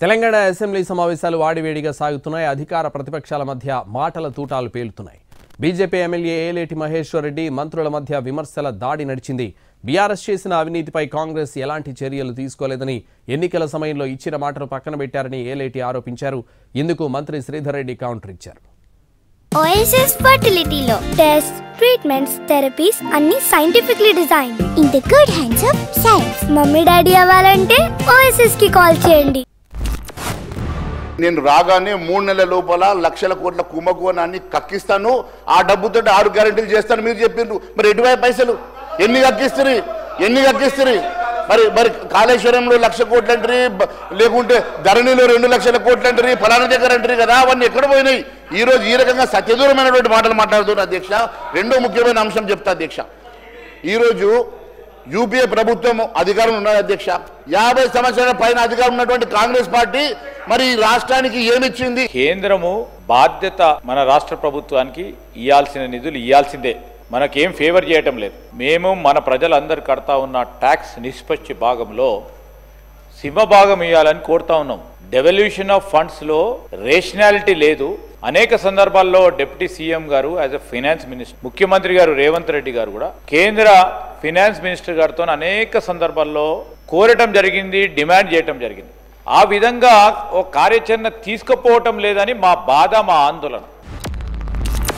Telangana assembly సమావేశాలు వాడివేడిగా సాగుతున్నాయి. అధికార ప్రతిపక్షాల మధ్య మాటల తూటాలు పేలుతున్నాయి. బీజేపీ ఎమ్మెల్యే ఏలేటి మహేశ్వర్ రెడ్డి మంత్రుల మధ్య విమర్శల దాడి నడిచింది. బీఆర్ఎస్ చేసిన అవినీతిపై కాంగ్రెస్ ఎలాంటి చర్యలు తీసుకోలేదని, ఎన్నికల సమయంలో ఇచ్చిన మాటను పక్కన పెట్టారని ఏలేటి ఆరోపించారు. ఇందుకు మంత్రి శ్రీధర్ రెడ్డి కౌంటర్ ఇచ్చారు. Oasis Fertility Law. Tests, treatments, therapies అన్ని scientifically designed in the good hands of science. Mummy daddy అవ్వాలంటే Oasis కి కాల్ చేయండి. నేను రాగానే 3 నెలల లోపల లక్షల కోట్ల కుంభకోణాన్ని కక్కిస్తాను, ఆ డబ్బుతో 6 గ్యారెంటీలు చేస్తాను మీరు చెప్పిండ్రు. మరి ఎటువైపు పైసలు ఎన్ని కక్కిస్తారు? మరి కాళేశ్వరంలో 1,00,000 కోట్లు అంటారు, లేకుంటే ధరణిలో 2 లక్షల కోట్లు అంటారు, ఫలానా దగ్గర అంటారు కదా, అవన్నీ ఎక్కడ పోయినాయి? ఈరోజు ఈ రకంగా సత్యదూరమైనటువంటి మాటలు మాట్లాడుతున్నారు అధ్యక్ష. రెండో ముఖ్యమైన అంశం చెప్తా అధ్యక్ష. ఈరోజు యూపీఏ ప్రభుత్వం అధికారం ఉన్నది అధ్యక్ష. 50 సంవత్సరాల పైన అధికారం ఉన్నటువంటి కాంగ్రెస్ పార్టీ మరి రాష్ట్రానికి ఏమిచ్చింది? కేంద్రము బాధ్యత మన రాష్ట్ర ప్రభుత్వానికి ఇవ్వాల్సిన నిధులు ఇవ్వాల్సిందే, మనకేం ఫేవర్ చేయటం లేదు. మేము మన ప్రజలందరూ కడతా ఉన్న ట్యాక్స్ నిష్పత్తి భాగంలో సింహభాగం ఇవ్వాలని కోరుతా ఉన్నాం. డెవల్యూషన్ ఆఫ్ ఫండ్స్లో రేషనాలిటీ లేదు. అనేక సందర్భాల్లో డిప్యూటీ సీఎం గారు యాజ్ ఎ ఫైనాన్స్ మినిస్టర్, ముఖ్యమంత్రి గారు రేవంత్ రెడ్డి గారు కూడా కేంద్ర ఫైనాన్స్ మినిస్టర్ గారితో అనేక సందర్భాల్లో కోరటం జరిగింది, డిమాండ్ చేయటం జరిగింది. ఆ విధంగా ఒక కార్యాచరణ తీసుకుపోవటం లేదని మా బాధ, మా ఆందోళన.